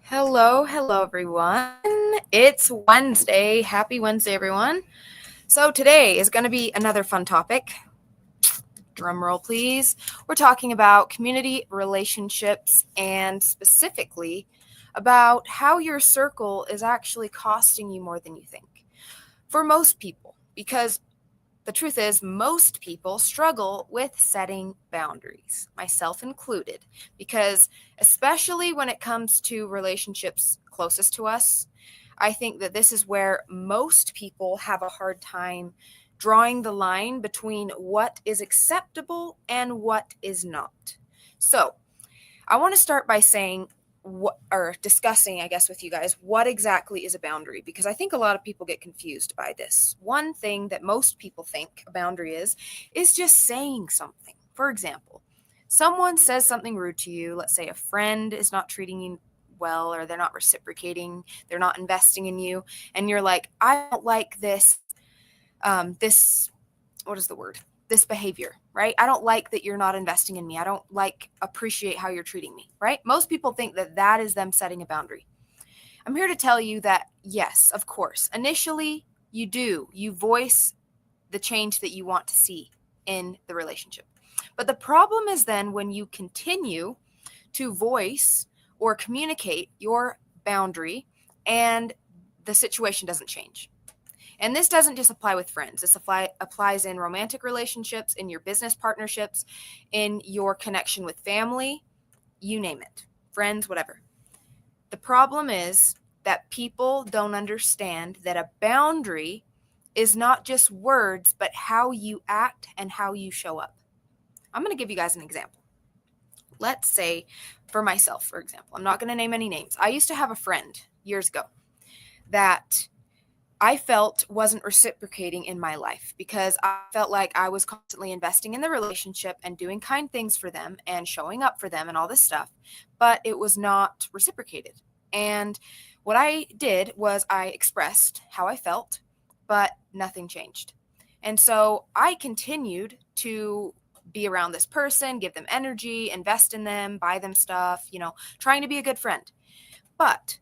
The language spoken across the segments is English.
Hello, everyone. It's Wednesday. Happy Wednesday, everyone. So, today is going to be another fun topic. Drum roll, please. We're talking about community relationships and specifically about how your circle is actually costing you more than you think. For most people, because the truth is, most people struggle with setting boundaries, myself included, because especially when it comes to relationships closest to us, I think that this is where most people have a hard time drawing the line between what is acceptable and what is not. So, I want to start by saying what, or discussing, I guess, with you guys, what exactly is a boundary? Because I think a lot of people get confused by this. One thing that most people think a boundary is just saying something. For example, someone says something rude to you. Let's say a friend is not treating you well, or they're not reciprocating, they're not investing in you, and you're like, I don't like this, what is the word? This behavior, right? I don't like that you're not investing in me. I don't appreciate how you're treating me, right? Most people think that that is them setting a boundary. I'm here to tell you that yes, of course, initially you voice the change that you want to see in the relationship. But the problem is then when you continue to voice or communicate your boundary and the situation doesn't change. And this doesn't just apply with friends. This applies in romantic relationships, in your business partnerships, in your connection with family, you name it, friends, whatever. The problem is that people don't understand that a boundary is not just words, but how you act and how you show up. I'm going to give you guys an example. Let's say, for myself, for example, I'm not going to name any names. I used to have a friend years ago that I felt wasn't reciprocating in my life because I felt like I was constantly investing in the relationship and doing kind things for them and showing up for them and all this stuff, but it was not reciprocated. And what I did was I expressed how I felt, but nothing changed. And so I continued to be around this person, give them energy, invest in them, buy them stuff, trying to be a good friend. But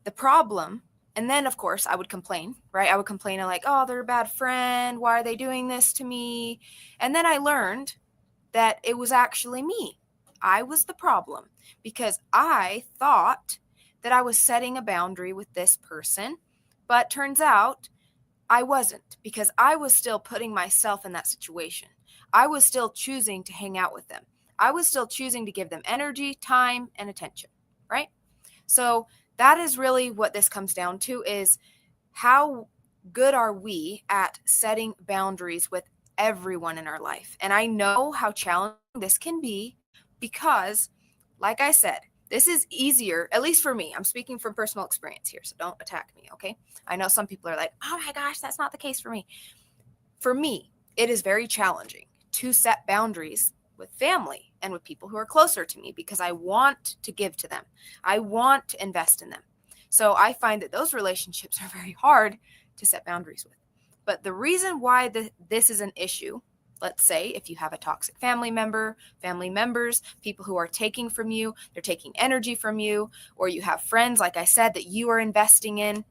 the problem, and then of course I would complain, right? I would complain like, oh, they're a bad friend. Why are they doing this to me? And then I learned that it was actually me. I was the problem because I thought that I was setting a boundary with this person, but turns out I wasn't because I was still putting myself in that situation. I was still choosing to hang out with them. I was still choosing to give them energy, time, and attention, right? So that is really what this comes down to, is how good are we at setting boundaries with everyone in our life? And I know how challenging this can be because, like I said, this is easier, at least for me. I'm speaking from personal experience here, so don't attack me, okay? I know some people are like, oh my gosh, that's not the case for me. For me, it is very challenging to set boundaries with family and with people who are closer to me because I want to give to them. I want to invest in them. So I find that those relationships are very hard to set boundaries with. But the reason why this is an issue, let's say if you have a toxic family member, family members, people who are taking from you, they're taking energy from you, or you have friends, like I said, that you are investing in,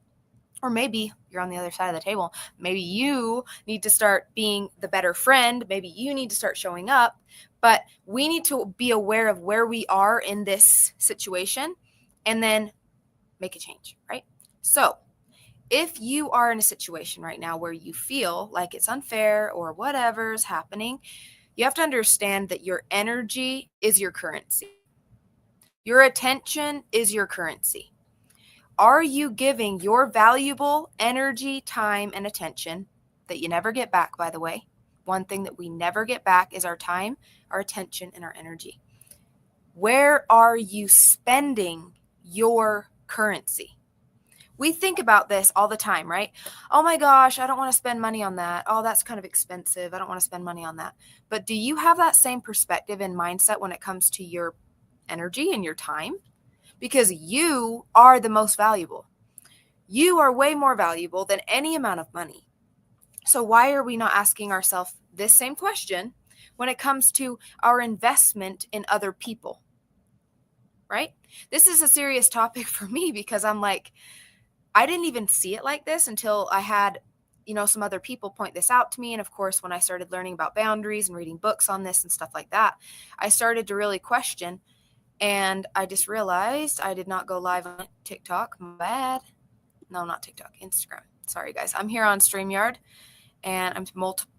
or maybe you're on the other side of the table. Maybe you need to start being the better friend. Maybe you need to start showing up. But we need to be aware of where we are in this situation and then make a change, right? So if you are in a situation right now where you feel like it's unfair or whatever's happening, you have to understand that your energy is your currency. Your attention is your currency. Are you giving your valuable energy, time, and attention that you never get back, by the way? One thing that we never get back is our time, our attention, and our energy. Where are you spending your currency? We think about this all the time, right? Oh my gosh, I don't want to spend money on that. Oh, that's kind of expensive. I don't want to spend money on that. But do you have that same perspective and mindset when it comes to your energy and your time? Because you are the most valuable. You are way more valuable than any amount of money. So why are we not asking ourselves this same question when it comes to our investment in other people? right? This is a serious topic for me because I'm like, I didn't even see it like this until I had, some other people point this out to me. And of course, when I started learning about boundaries and reading books on this and stuff like that, I started to really question. And I just realized I did not go live on TikTok. My bad. No, not TikTok, Instagram. Sorry, guys. I'm here on StreamYard, and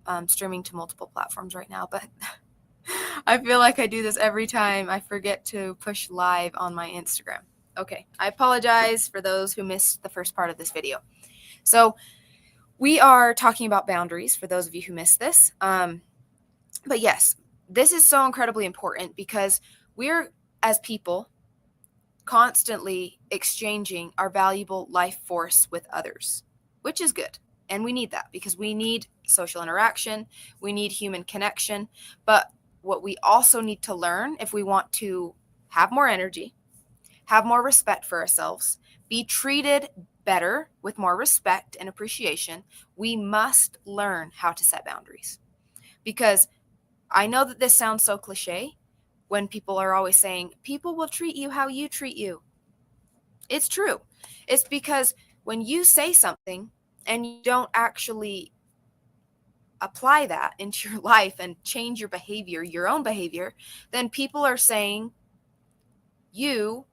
I'm streaming to multiple platforms right now. But I feel like I do this every time I forget to push live on my Instagram. Okay, I apologize for those who missed the first part of this video. So we are talking about boundaries for those of you who missed this. But yes, this is so incredibly important because we're, as people, constantly exchanging our valuable life force with others, which is good. And we need that because we need social interaction. We need human connection. But what we also need to learn if we want to have more energy, have more respect for ourselves, be treated better with more respect and appreciation, we must learn how to set boundaries. Because I know that this sounds so cliche when people are always saying, people will treat you how you treat you. It's true. It's because when you say something and you don't actually apply that into your life and change your behavior, your own behavior, then people are saying you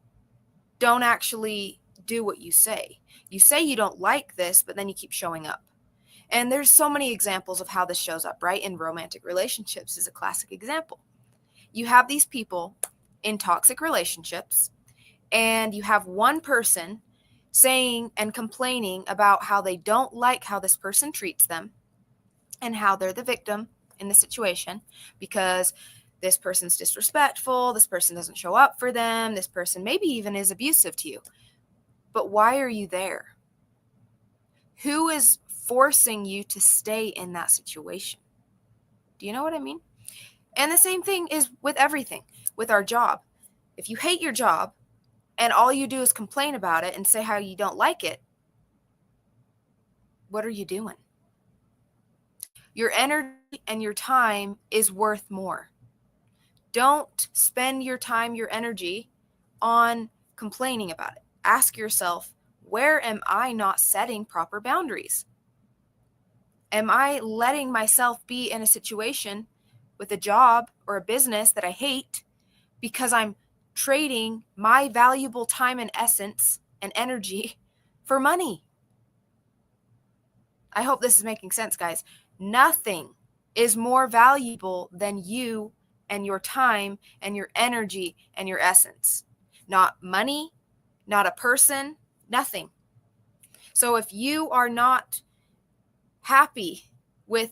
don't actually do what you say. You say you don't like this, but then you keep showing up. And there's so many examples of how this shows up, right? In romantic relationships is a classic example. You have these people in toxic relationships, and you have one person saying and complaining about how they don't like how this person treats them and how they're the victim in the situation because this person's disrespectful, this person doesn't show up for them, this person maybe even is abusive to you. But why are you there? Who is forcing you to stay in that situation? Do you know what I mean? And the same thing is with everything, with our job. If you hate your job and all you do is complain about it and say how you don't like it, what are you doing? Your energy and your time is worth more. Don't spend your time, your energy on complaining about it. Ask yourself, where am I not setting proper boundaries? Am I letting myself be in a situation with a job or a business that I hate because I'm trading my valuable time and essence and energy for money? I hope this is making sense, guys. Nothing is more valuable than you and your time and your energy and your essence. Not money, not a person, nothing. So if you are not happy with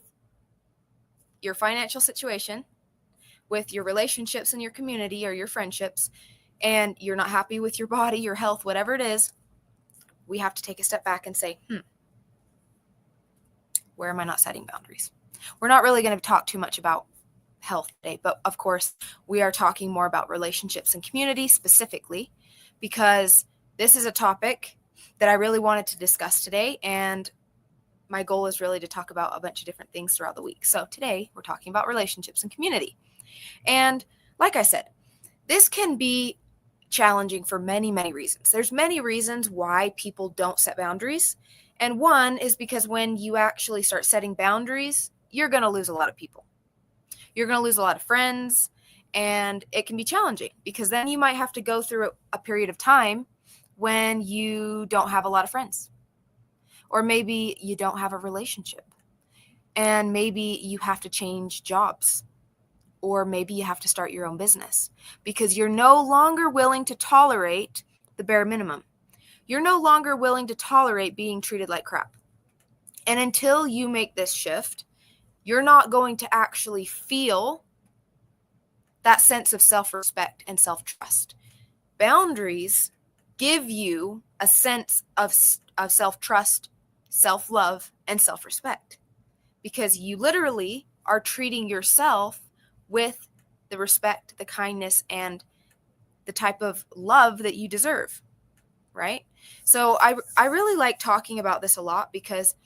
your financial situation, with your relationships in your community or your friendships, and you're not happy with your body, your health, whatever it is, we have to take a step back and say, where am I not setting boundaries? We're not really going to talk too much about health today, but of course, we are talking more about relationships and community specifically because this is a topic that I really wanted to discuss today, and my goal is really to talk about a bunch of different things throughout the week. So today, we're talking about relationships and community. And like I said, this can be challenging for many, many reasons. There's many reasons why people don't set boundaries. And one is because when you actually start setting boundaries, you're going to lose a lot of people. You're going to lose a lot of friends, and it can be challenging because then you might have to go through a period of time when you don't have a lot of friends, or maybe you don't have a relationship, and maybe you have to change jobs, or maybe you have to start your own business because you're no longer willing to tolerate the bare minimum. You're no longer willing to tolerate being treated like crap. And until you make this shift, you're not going to actually feel that sense of self-respect and self-trust. Boundaries give you a sense of self-trust, self-love, and self-respect because you literally are treating yourself with the respect, the kindness, and the type of love that you deserve, right? So I really like talking about this a lot because,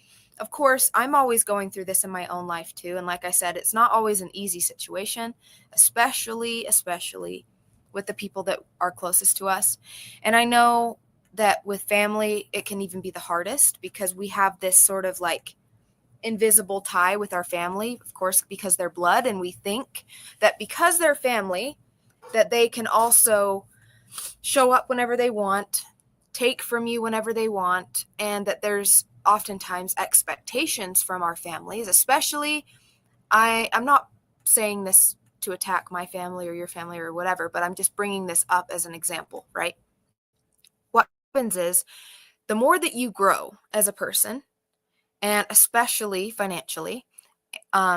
of course, I'm always going through this in my own life too. And like I said, it's not always an easy situation, especially with the people that are closest to us. And I know that with family, it can even be the hardest because we have this sort of like invisible tie with our family, of course, because they're blood. And we think that because they're family, that they can also show up whenever they want, take from you whenever they want, and that there's oftentimes expectations from our families, especially I'm not saying this to attack my family or your family or whatever, but I'm just bringing this up as an example, right? What happens is the more that you grow as a person, and especially financially,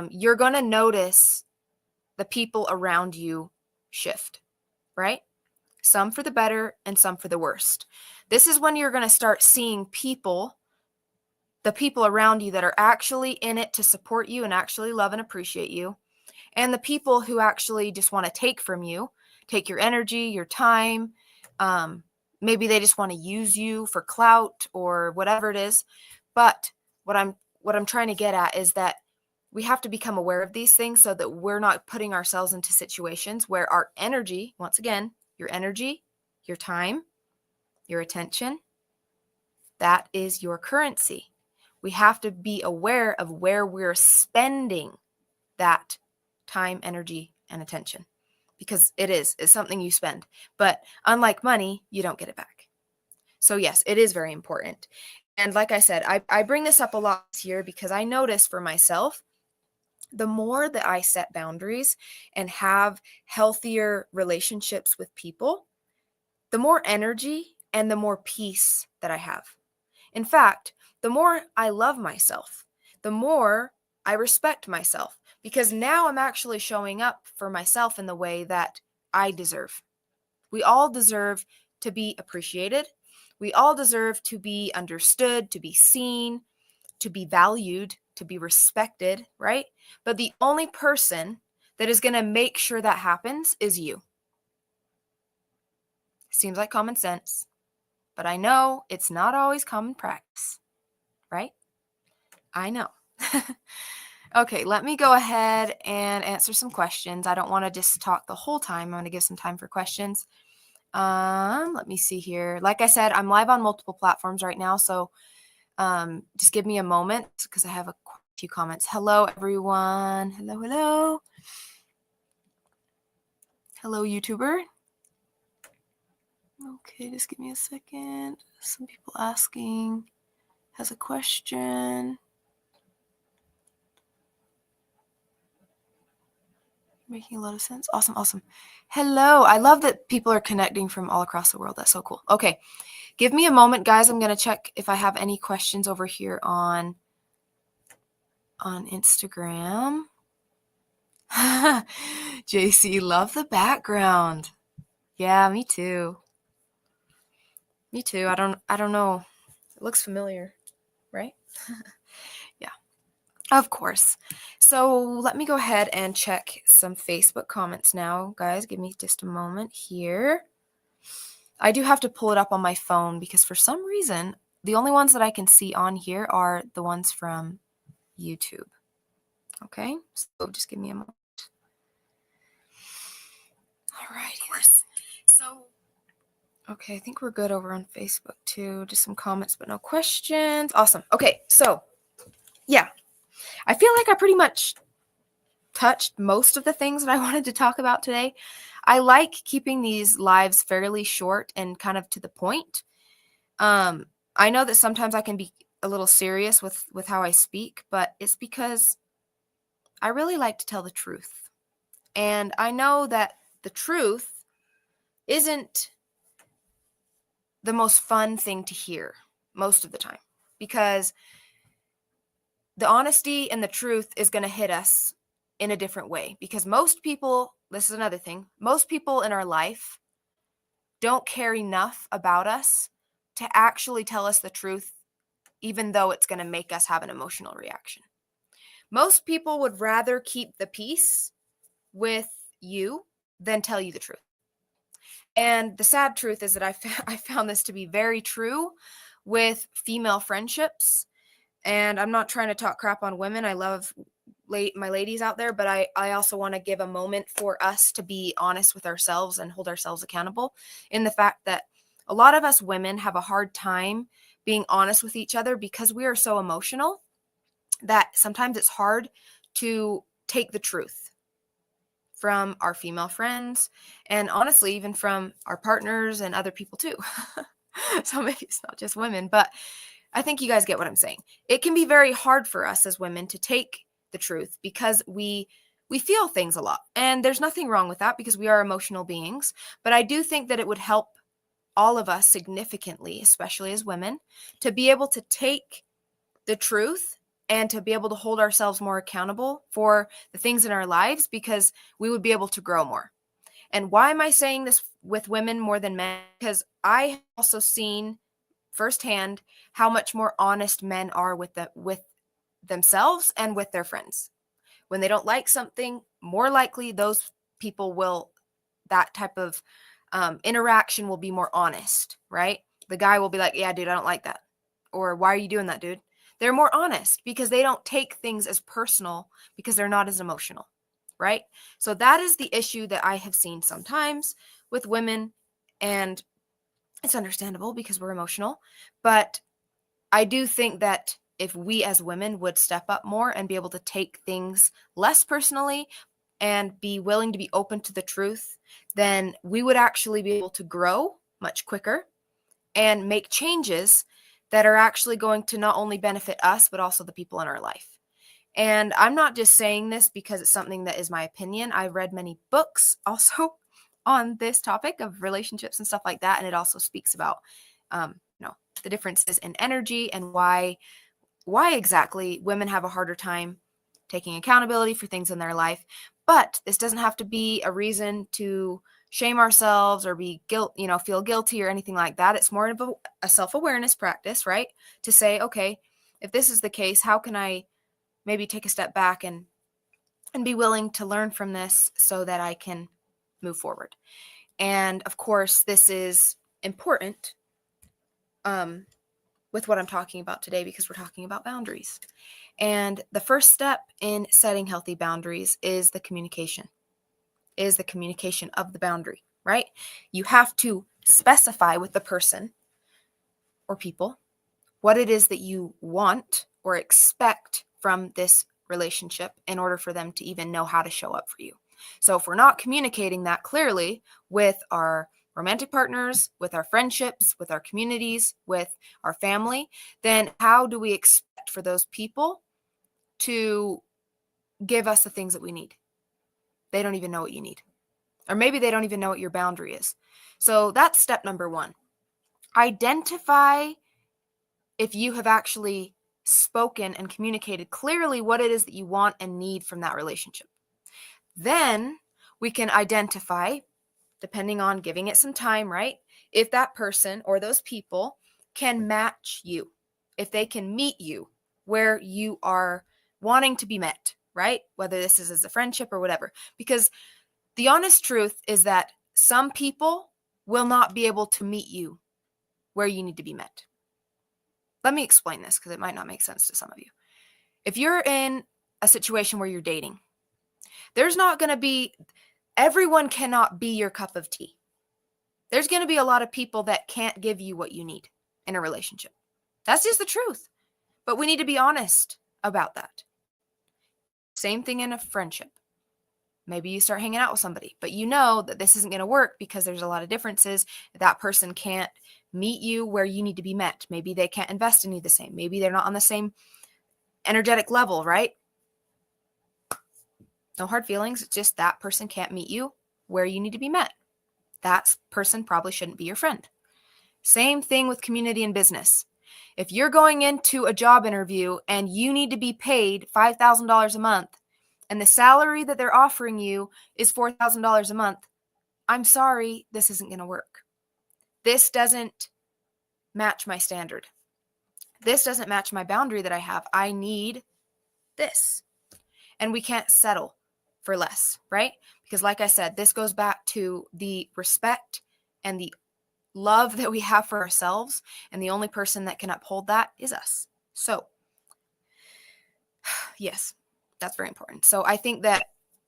you're going to notice the people around you shift, right? Some for the better and some for the worst. This is when you're going to start seeing the people around you that are actually in it to support you and actually love and appreciate you, and the people who actually just want to take from you, take your energy, your time. Maybe they just want to use you for clout or whatever it is. But what I'm trying to get at is that we have to become aware of these things so that we're not putting ourselves into situations where our energy, once again, your energy, your time, your attention, that is your currency. We have to be aware of where we're spending that time, energy, and attention, because it's something you spend. But unlike money, you don't get it back. So yes, it is very important. And like I said, I bring this up a lot here because I notice for myself, the more that I set boundaries and have healthier relationships with people, the more energy and the more peace that I have. In fact, the more I love myself, the more I respect myself, because now I'm actually showing up for myself in the way that I deserve. We all deserve to be appreciated. We all deserve to be understood, to be seen, to be valued, to be respected, right? But the only person that is going to make sure that happens is you. Seems like common sense, but I know it's not always common practice, right? I know. Okay, let me go ahead and answer some questions. I don't want to just talk the whole time. I'm going to give some time for questions. Let me see here. Like I said, I'm live on multiple platforms right now, so just give me a moment because I have a few comments. Hello, everyone. Hello, hello. Hello, YouTuber. Okay, just give me a second. Some people asking, has a question. Making a lot of sense. Awesome, awesome. Hello. I love that people are connecting from all across the world. That's so cool. Okay, give me a moment, guys. I'm going to check if I have any questions over here on Instagram. JC, love the background. Yeah, me too. Me too. I don't know. It looks familiar, right? Yeah. Of course. So let me go ahead and check some Facebook comments now, guys. Give me just a moment here. I do have to pull it up on my phone because for some reason, the only ones that I can see on here are the ones from YouTube. Okay, so just give me a moment. All right. So, okay, I think we're good over on Facebook too. Just some comments, but no questions. Awesome. Okay, so yeah, I feel like I pretty much touched most of the things that I wanted to talk about today. I like keeping these lives fairly short and kind of to the point. I know that sometimes I can be a little serious with how I speak, but it's because I really like to tell the truth. And I know that the truth isn't the most fun thing to hear most of the time, because the honesty and the truth is going to hit us in a different way. Because most people, this is another thing, most people in our life don't care enough about us to actually tell us the truth, even though it's going to make us have an emotional reaction. Most people would rather keep the peace with you than tell you the truth. And the sad truth is that I found this to be very true with female friendships. And I'm not trying to talk crap on women. I love my ladies out there, but I also want to give a moment for us to be honest with ourselves and hold ourselves accountable in the fact that a lot of us women have a hard time being honest with each other because we are so emotional that sometimes it's hard to take the truth from our female friends and honestly even from our partners and other people too. So maybe it's not just women, but I think you guys get what I'm saying. It can be very hard for us as women to take the truth because we feel things a lot. And there's nothing wrong with that because we are emotional beings, but I do think that it would help all of us significantly, especially as women, to be able to take the truth and to be able to hold ourselves more accountable for the things in our lives because we would be able to grow more. And why am I saying this with women more than men? Because I have also seen firsthand how much more honest men are with themselves and with their friends. When they don't like something, more likely those people will, that type of interaction will be more honest, right? The guy will be like, yeah, dude, I don't like that. Or why are you doing that, dude? They're more honest because they don't take things as personal because they're not as emotional, right? So that is the issue that I have seen sometimes with women. And it's understandable because we're emotional. But I do think that if we as women would step up more and be able to take things less personally and be willing to be open to the truth, then we would actually be able to grow much quicker and make changes that are actually going to not only benefit us, but also the people in our life. And I'm not just saying this because it's something that is my opinion. I've read many books also on this topic of relationships and stuff like that. And it also speaks about, the differences in energy and why exactly women have a harder time taking accountability for things in their life. But this doesn't have to be a reason to shame ourselves or be feel guilty or anything like that. It's more of a self-awareness practice, right? To say, okay, if this is the case, how can I maybe take a step back and be willing to learn from this so that I can move forward. And of course, this is important with what I'm talking about today because we're talking about boundaries. And the first step in setting healthy boundaries is the communication of the boundary, right? You have to specify with the person or people what it is that you want or expect from this relationship in order for them to even know how to show up for you. So if we're not communicating that clearly with our romantic partners, with our friendships, with our communities, with our family, then how do we expect for those people to give us the things that we need? They don't even know what you need. Or maybe they don't even know what your boundary is. So that's step number one. Identify if you have actually spoken and communicated clearly what it is that you want and need from that relationship. Then we can identify, depending on giving it some time, right? If that person or those people can match you, if they can meet you where you are wanting to be met, right? Whether this is as a friendship or whatever. Because the honest truth is that some people will not be able to meet you where you need to be met. Let me explain this because it might not make sense to some of you. If you're in a situation where you're dating, there's not going to be, everyone cannot be your cup of tea. There's going to be a lot of people that can't give you what you need in a relationship. That's just the truth. But we need to be honest about that. Same thing in a friendship. Maybe you start hanging out with somebody, but you know that this isn't going to work because there's a lot of differences. That person can't meet you where you need to be met. Maybe they can't invest in you the same. Maybe they're not on the same energetic level, right? No hard feelings. It's just that person can't meet you where you need to be met. That person probably shouldn't be your friend. Same thing with community and business. If you're going into a job interview and you need to be paid $5,000 a month and the salary that they're offering you is $4,000 a month, I'm sorry, this isn't going to work. This doesn't match my standard. This doesn't match my boundary that I have. I need this. And we can't settle for less, right? Because like I said, this goes back to the respect and the love that we have for ourselves. And the only person that can uphold that is us. So, yes, That's very important. So I think that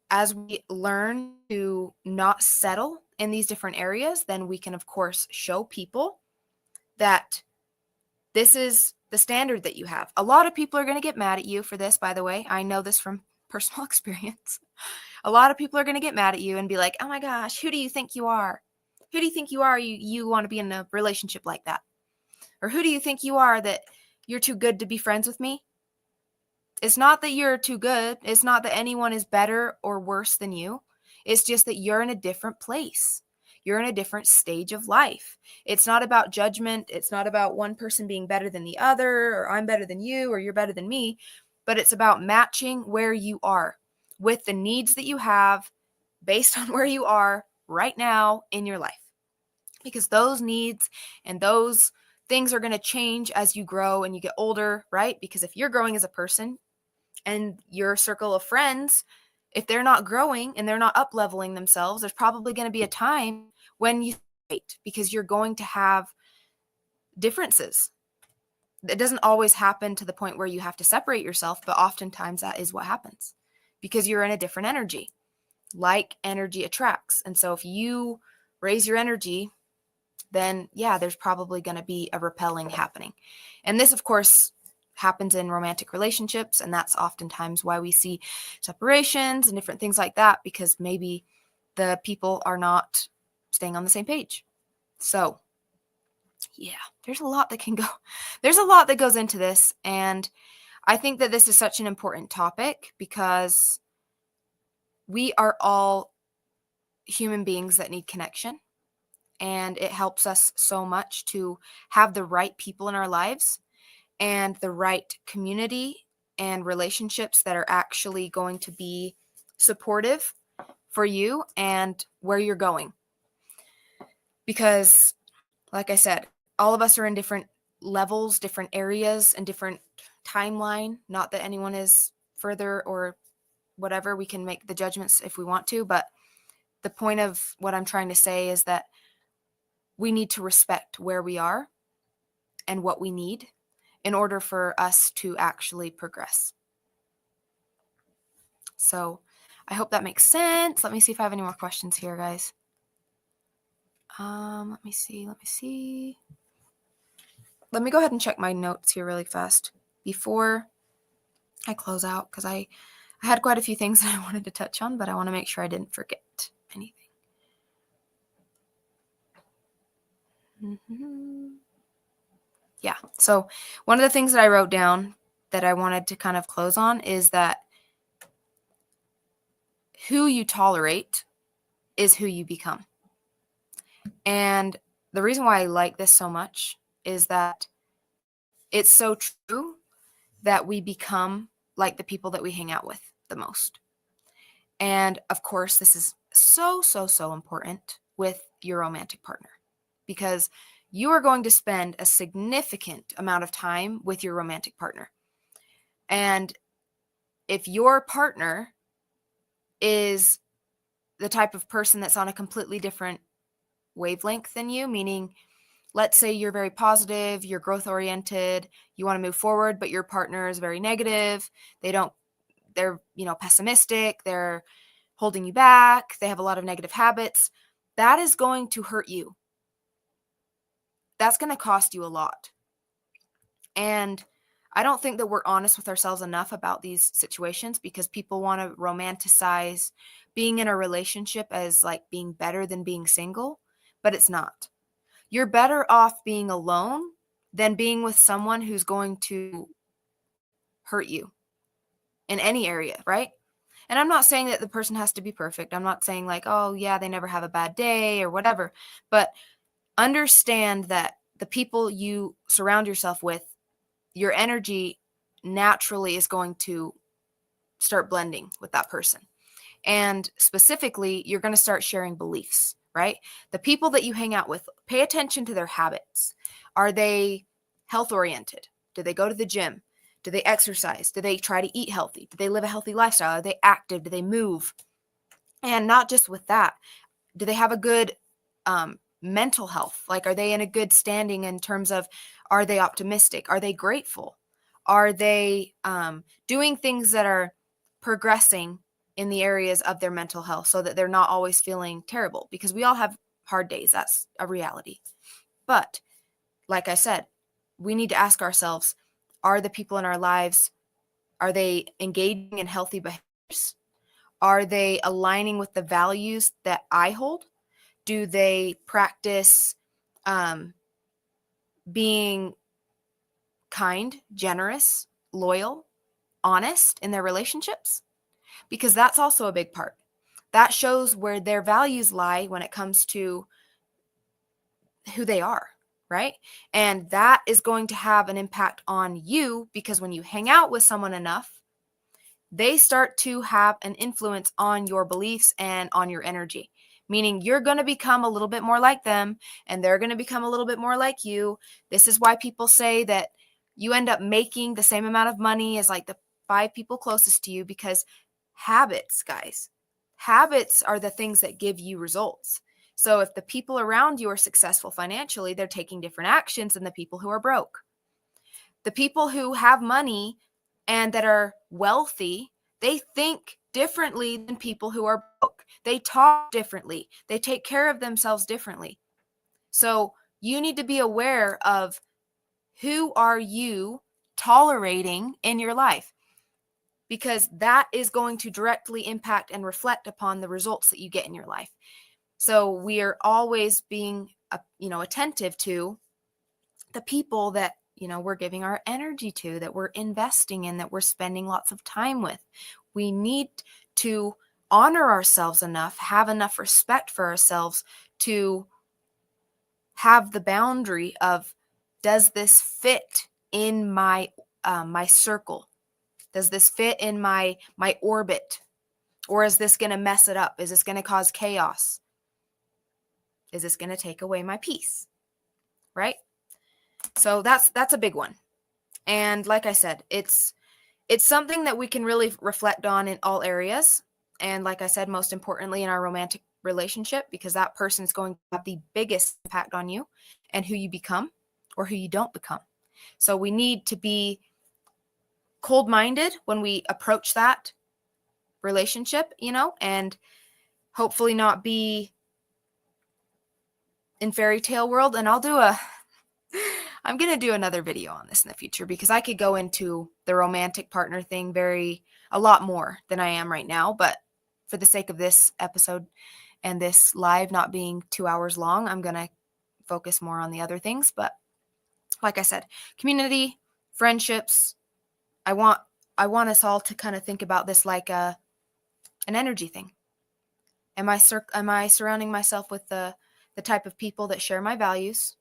as we learn to not settle in these different areas, then we can, of course, show people that this is the standard that you have. A lot of people are going to get mad at you for this, by the way. I know this from personal experience. A lot of people are going to get mad at you and be like, oh my gosh, who do you think you are? Who do you think you are? You want to be in a relationship like that? Or who do you think you are that you're too good to be friends with me? It's not that you're too good. It's not that anyone is better or worse than you. It's just that you're in a different place. You're in a different stage of life. It's not about judgment. It's not about one person being better than the other, or I'm better than you, or you're better than me. But it's about matching where you are with the needs that you have based on where you are right now in your life. Because those needs and those things are going to change as you grow and you get older, right? Because if you're growing as a person, and your circle of friends, if they're not growing and they're not up leveling themselves, there's probably going to be a time when you separate because you're going to have differences. It doesn't always happen to the point where you have to separate yourself, but oftentimes that is what happens because you're in a different energy. Like energy attracts. And so if you raise your energy, then yeah, there's probably going to be a repelling happening. And this, of course, happens in romantic relationships, and that's oftentimes why we see separations and different things like that, because maybe the people are not staying on the same page. So yeah, there's a lot that can go, there's a lot that goes into this, and I think that this is such an important topic because we are all human beings that need connection, and it helps us so much to have the right people in our lives and the right community and relationships that are actually going to be supportive for you and where you're going. Because, like I said, all of us are in different levels, different areas, and different timeline. Not that anyone is further or whatever. We can make the judgments if we want to, but the point of what I'm trying to say is that we need to respect where we are and what we need in order for us to actually progress. So I hope that makes sense. Let me see if I have any more questions here, guys. Let me see. Let me go ahead and check my notes here really fast before I close out, because I had quite a few things that I wanted to touch on, but I want to make sure I didn't forget anything. Yeah. So one of the things that I wrote down that I wanted to kind of close on is that who you tolerate is who you become. And the reason why I like this so much is that it's so true that we become like the people that we hang out with the most. And of course, this is so important with your romantic partner, because you are going to spend a significant amount of time with your romantic partner. And if your partner is the type of person that's on a completely different wavelength than you, meaning let's say you're very positive, you're growth oriented, you want to move forward, but your partner is very negative. They're pessimistic, they're holding you back, they have a lot of negative habits. That is going to hurt you. That's going to cost you a lot. And I don't think that we're honest with ourselves enough about these situations, because people want to romanticize being in a relationship as like being better than being single, but it's not. You're better off being alone than being with someone who's going to hurt you in any area, right? And I'm not saying that the person has to be perfect. I'm not saying like, oh yeah, they never have a bad day or whatever. But understand that the people you surround yourself with, your energy naturally is going to start blending with that person. And specifically, you're going to start sharing beliefs, right? The people that you hang out with, pay attention to their habits. Are they health oriented? Do they go to the gym? Do they exercise? Do they try to eat healthy? Do they live a healthy lifestyle? Are they active? Do they move? And not just with that, do they have a good mental health? Like, are they in a good standing in terms of, are they optimistic? Are they grateful? Are they doing things that are progressing in the areas of their mental health so that they're not always feeling terrible, because we all have hard days. That's a reality. But like I said, we need to ask ourselves, are the people in our lives, are they engaging in healthy behaviors? Are they aligning with the values that I hold? Do they practice being kind, generous, loyal, honest in their relationships? Because that's also a big part. That shows where their values lie when it comes to who they are, right? And that is going to have an impact on you, because when you hang out with someone enough, they start to have an influence on your beliefs and on your energy, meaning you're going to become a little bit more like them and they're going to become a little bit more like you. This is why people say that you end up making the same amount of money as like the 5 people closest to you, because habits, guys, habits are the things that give you results. So if the people around you are successful financially, they're taking different actions than the people who are broke. The people who have money and that are wealthy, they think differently than people who are broke. They talk differently. They take care of themselves differently. So you need to be aware of who are you tolerating in your life, because that is going to directly impact and reflect upon the results that you get in your life. So we are always being, attentive to the people that, we're giving our energy to, that we're investing in, that we're spending lots of time with. We need to honor ourselves enough, have enough respect for ourselves to have the boundary of, does this fit in my my circle? Does this fit in my orbit? Or is this going to mess it up? Is this going to cause chaos? Is this going to take away my peace? Right? So that's a big one. And like I said, it's something that we can really reflect on in all areas. And like I said, most importantly in our romantic relationship, because that person is going to have the biggest impact on you and who you become or who you don't become. So we need to be cold-minded when we approach that relationship, and hopefully not be in fairy tale world. And I'm going to do another video on this in the future, because I could go into the romantic partner thing a lot more than I am right now. But for the sake of this episode and this live not being 2 hours long, I'm going to focus more on the other things. But like I said, community, friendships, I want us all to kind of think about this like an energy thing. Am I surrounding myself with the type of people that share my values,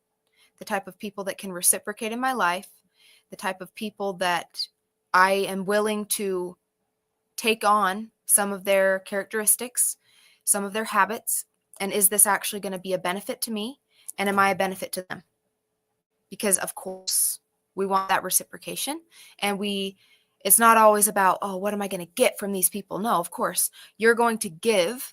the type of people that can reciprocate in my life, the type of people that I am willing to take on some of their characteristics, some of their habits, and is this actually going to be a benefit to me, and am I a benefit to them? Because of course we want that reciprocation, and it's not always about, oh, what am I going to get from these people? No, of course you're going to give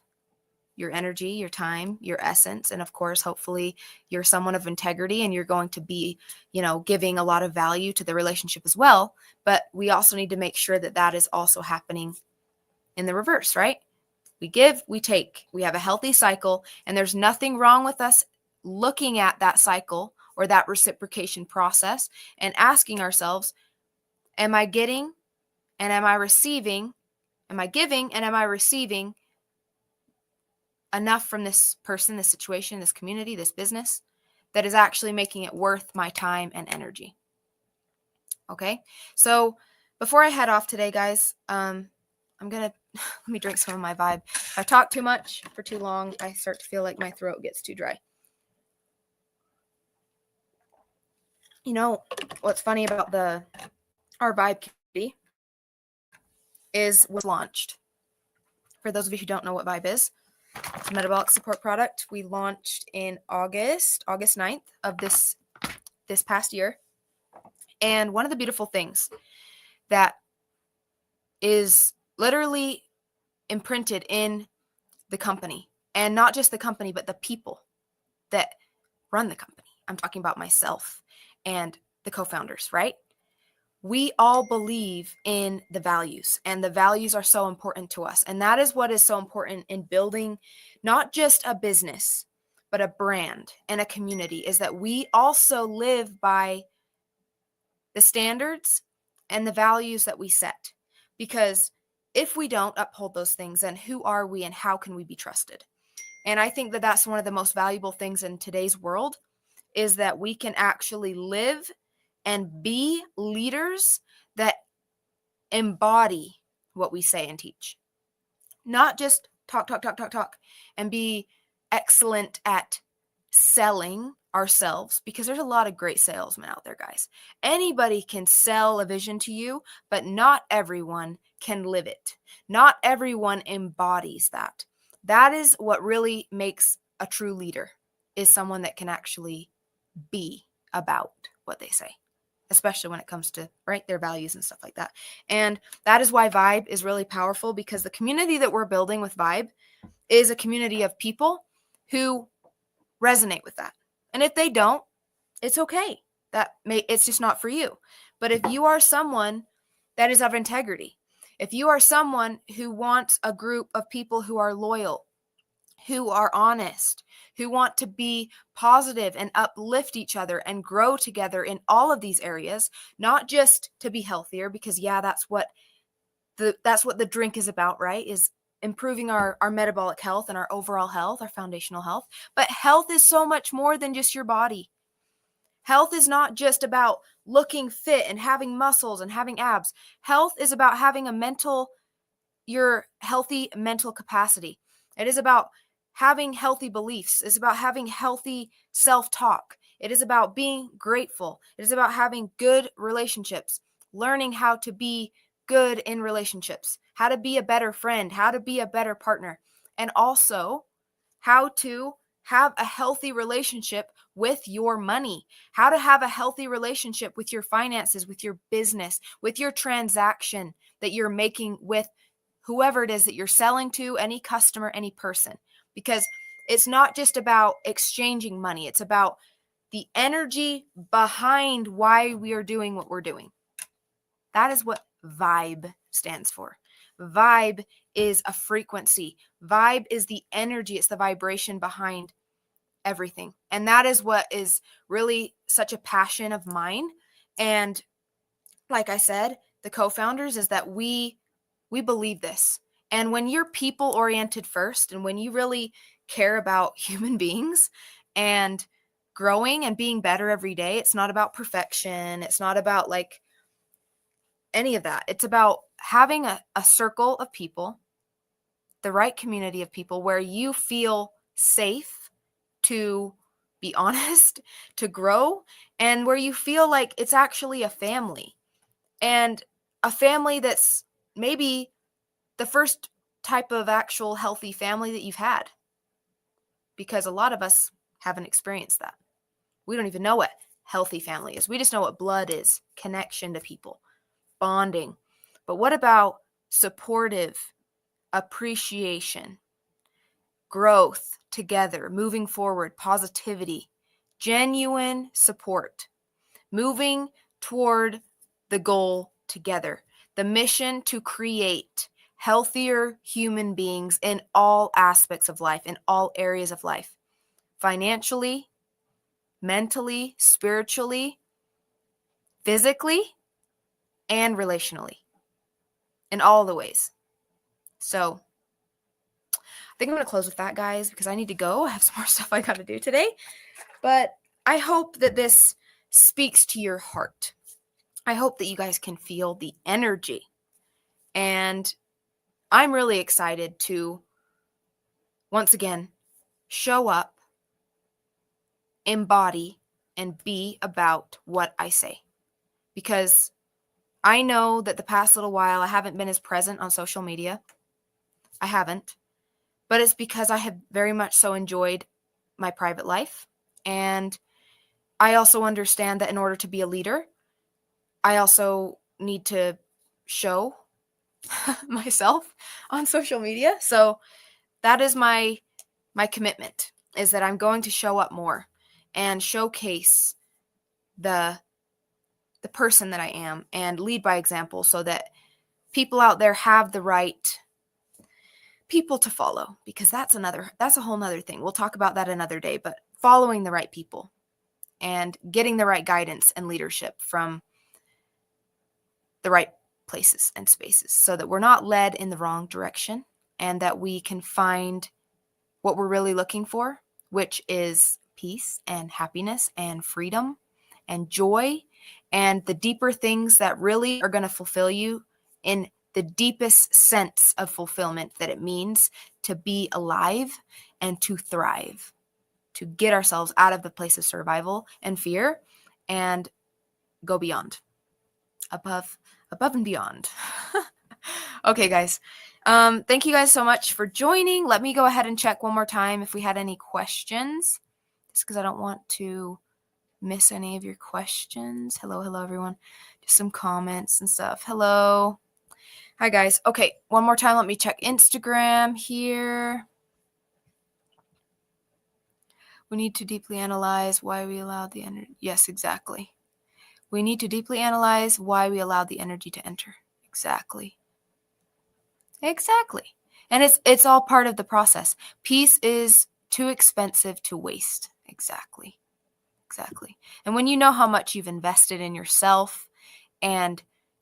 your energy, your time, your essence. And of course, hopefully you're someone of integrity and you're going to be, giving a lot of value to the relationship as well. But we also need to make sure that that is also happening in the reverse, right? We give, we take, we have a healthy cycle, and there's nothing wrong with us looking at that cycle or that reciprocation process and asking ourselves, am I getting and am I receiving? Am I giving and am I receiving enough from this person, this situation, this community, this business, that is actually making it worth my time and energy? Okay. So before I head off today, guys, I'm going to let me drink some of my vibe. If I talk too much for too long, I start to feel like my throat gets too dry. What's funny about our vibe community is was launched. For those of you who don't know what Vibe is, it's a metabolic support product. We launched in August 9th of this past year. And one of the beautiful things that is literally imprinted in the company, and not just the company, but the people that run the company. I'm talking about myself and the co-founders, right? we all believe in the values, and the values are so important to us. And that is what is so important in building not just a business, but a brand and a community, is that we also live by the standards and the values that we set. Because if we don't uphold those things, then who are we and how can we be trusted? And I think that that's one of the most valuable things in today's world, is that we can actually live and be leaders that embody what we say and teach. Not just talk, and be excellent at selling ourselves, because there's a lot of great salesmen out there, guys. Anybody can sell a vision to you, but not everyone can live it. Not everyone embodies that. That is what really makes a true leader, is someone that can actually be about what they say, especially when it comes to, right, their values and stuff like that. And that is why Vibe is really powerful, because the community that we're building with Vibe is a community of people who resonate with that. And if they don't, it's okay. It's just not for you. But if you are someone that is of integrity, if you are someone who wants a group of people who are loyal, who are honest, who want to be positive and uplift each other and grow together in all of these areas, not just to be healthier, because that's what the drink is about, right? Is improving our metabolic health and our overall health, our foundational health. But health is so much more than just your body. Health is not just about looking fit and having muscles and having abs. Health is about having your healthy mental capacity. It is about having healthy beliefs. It's about having healthy self-talk. It is about being grateful. It is about having good relationships, learning how to be good in relationships, how to be a better friend, how to be a better partner, and also how to have a healthy relationship with your money, how to have a healthy relationship with your finances, with your business, with your transaction that you're making with whoever it is that you're selling to, any customer, any person. Because it's not just about exchanging money, it's about the energy behind why we are doing what we're doing. That is what Vibe stands for. Vibe is a frequency. Vibe is the energy, it's the vibration behind everything. And that is what is really such a passion of mine. And like I said, the co-founders, is that we believe this. And when you're people oriented first, and when you really care about human beings and growing and being better every day, it's not about perfection. It's not about like any of that. It's about having a circle of people, the right community of people where you feel safe to be honest, to grow, and where you feel like it's actually a family, and a family that's maybe the first type of actual healthy family that you've had, because a lot of us haven't experienced that. We don't even know what healthy family is. We just know what blood is, connection to people, bonding. But what about supportive appreciation, growth together, moving forward, positivity, genuine support, moving toward the goal together, the mission to create healthier human beings in all aspects of life, in all areas of life, financially, mentally, spiritually, physically, and relationally, in all the ways. So I think I'm going to close with that, guys, because I need to go. I have some more stuff I got to do today. But I hope that this speaks to your heart. I hope that you guys can feel the energy. And I'm really excited to, once again, show up, embody, and be about what I say. Because I know that the past little while I haven't been as present on social media. I haven't. But it's because I have very much so enjoyed my private life. And I also understand that in order to be a leader, I also need to show myself on social media. So that is my commitment, is that I'm going to show up more and showcase the the person that I am and lead by example so that people out there have the right people to follow, because that's a whole nother thing. We'll talk about that another day, but following the right people and getting the right guidance and leadership from the right places and spaces so that we're not led in the wrong direction and that we can find what we're really looking for, which is peace and happiness and freedom and joy and the deeper things that really are going to fulfill you in the deepest sense of fulfillment that it means to be alive and to thrive, to get ourselves out of the place of survival and fear and go beyond, above and beyond. Okay, guys. Thank you guys so much for joining. Let me go ahead and check one more time if we had any questions, just because I don't want to miss any of your questions. Hello, everyone. Just some comments and stuff. Hello. Hi, guys. Okay, one more time. Let me check Instagram here. We need to deeply analyze why we allowed the energy. Yes, exactly. We need to deeply analyze why we allowed the energy to enter. Exactly. And it's all part of the process. Peace is too expensive to waste. Exactly. And when you know how much you've invested in yourself and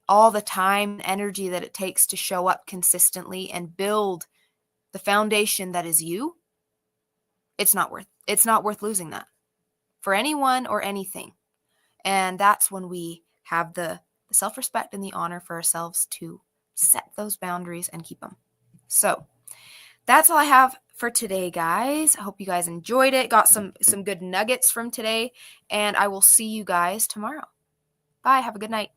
all the time and energy that it takes to show up consistently and build the foundation that is you, it's not worth losing that for anyone or anything. And that's when we have the self-respect and the honor for ourselves to set those boundaries and keep them. So that's all I have for today, guys. I hope you guys enjoyed it, got some good nuggets from today, and I will see you guys tomorrow. Bye. Have a good night.